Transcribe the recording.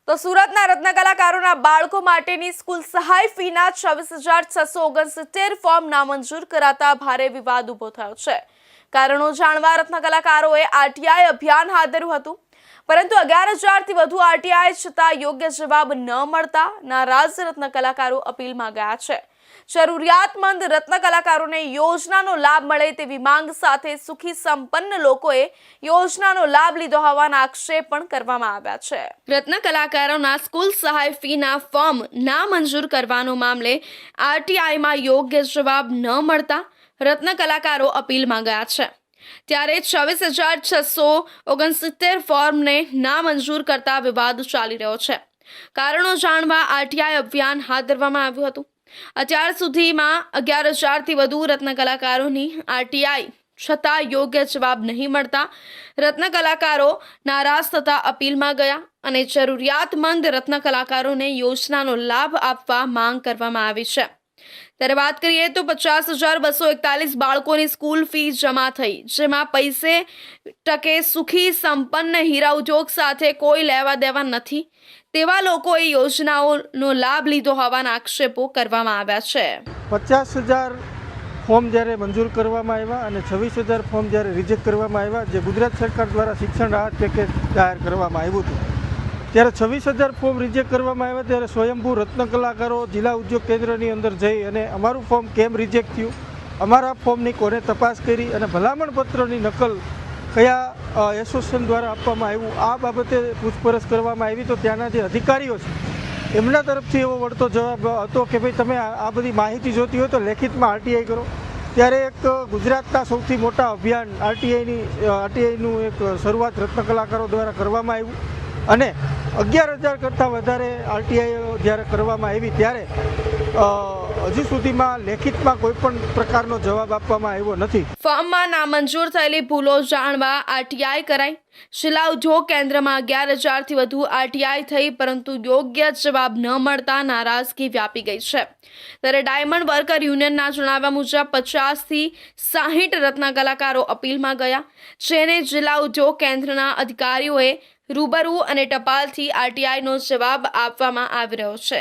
તો સુરતના રત્ન કલાકારોના બાળકો માટેની સ્કૂલ સહાય ફીના 26,669 ફોર્મ નામંજૂર કરાતા ભારે વિવાદ ઊભો થયો છે। કારણો જાણવા રત્ન કલાકારોએ આરટીઆઈ અભિયાન હાથ ધર્યું હતું, પરંતુ 11,000થી વધુ આરટીઆઈ છતાં યોગ્ય જવાબ ન મળતા નારાજ રત્ન કલાકારો અપીલમાં ગયા છે। જરૂરિયાતમંદ રત્ન કલાકારોને યોજનાનો લાભ મળે તેવી માંગ સાથે સુખી સંપન્ન લોકોએ યોજનાનો લાભ લીધો હોવાના આક્ષેપ પણ કરવામાં આવ્યા છે। રત્ન કલાકારોના સ્કૂલ સહાય ફીના ફોર્મ નામંજૂર કરવાનો મામલે આરટીઆઈમાં યોગ્ય જવાબ ન મળતા રત્ન કલાકારો અપીલમાં ગયા છે। ત્યારે 26,669 ફોર્મને નામંજૂર કરતા વિવાદ ચાલી રહ્યો છે। કારણો જાણવા આરટીઆઈ અભિયાન હાથ ધરવામાં આવ્યું હતું। અત્યાર સુધીમાં 11,000થી વધુ રત્ન કલાકારોની આરટીઆઈ છતાં યોગ્ય જવાબ નહીં મળતા રત્ન કલાકારો નારાજ થતા અપીલમાં ગયા અને જરૂરિયાતમંદ રત્ન કલાકારોને યોજનાનો લાભ આપવા માંગ કરવામાં આવી છે। ત્યારે વાત કરીએ તો 50,241 બાળકોની સ્કૂલ ફી જમા થઈ, જેમાં પૈસે ટકે સુખી સંપન્ન હીરા ઉદ્યોગ સાથે કોઈ લેવા દેવા નથી તેવા લોકોએ યોજનાઓનો લાભ લીધો હોવાના આક્ષેપો કરવામાં આવ્યા છે। 50,000 ફોર્મ જ્યારે મંજૂર કરવામાં આવ્યા અને 26,000 ફોર્મ જ્યારે રિજેક્ટ કરવામાં આવ્યા, જે ગુજરાત સરકાર દ્વારા શિક્ષણ રાહત પેકેજ જાહેર કરવામાં આવ્યું હતું, ત્યારે 26,000 ફોર્મ રિજેક્ટ કરવામાં આવ્યા ત્યારે સ્વયંભૂ રત્ન કલાકારો જિલ્લા ઉદ્યોગ કેન્દ્રની અંદર જઈ અને અમારું ફોર્મ કેમ રિજેક્ટ થયું, અમારા ફોર્મની કોને તપાસ કરી અને ભલામણ પત્રની નકલ કયા એસોસિએશન દ્વારા આપવામાં આવ્યું, આ બાબતે પૂછપરછ કરવામાં આવી। તો ત્યાંના જે અધિકારીઓ છે એમના તરફથી એવો વળતો જવાબ હતો કે ભાઈ તમે આ બધી માહિતી જોતી હોય તો લેખિતમાં આરટીઆઈ કરો। ત્યારે એક ગુજરાતના સૌથી મોટા અભિયાન આરટીઆઈનું એક શરૂઆત રત્ન કલાકારો દ્વારા કરવામાં આવ્યું અને 11,000 કરતાં વધારે આરટીઆઈઓ જ્યારે કરવામાં આવી ત્યારે હજી સુધીમાં લેખિતમાં કોઈ પણ પ્રકારનો જવાબ આપવામાં આવ્યો નથી। ફોર્મમાં નામંજૂર થયેલી ભૂલો જાણવા આરટીઆઈ કરાઈ। જિલ્લા ઉદ્યોગ કેન્દ્રમાં 11,000થી વધુ આરટીઆઈ થઈ, પરંતુ યોગ્ય જવાબ ન મળતા નારાજગી વ્યાપી ગઈ છે। ત્યારે ડાયમંડ વર્કર યુનિયનના જણાવ્યા મુજબ 50થી 60 રત્ન કલાકારો અપીલમાં ગયા, જેને જિલ્લા ઉદ્યોગ કેન્દ્રના અધિકારીઓએ રૂબરૂ અને ટપાલથી આરટીઆઈનો જવાબ આપવામાં આવી રહ્યો છે।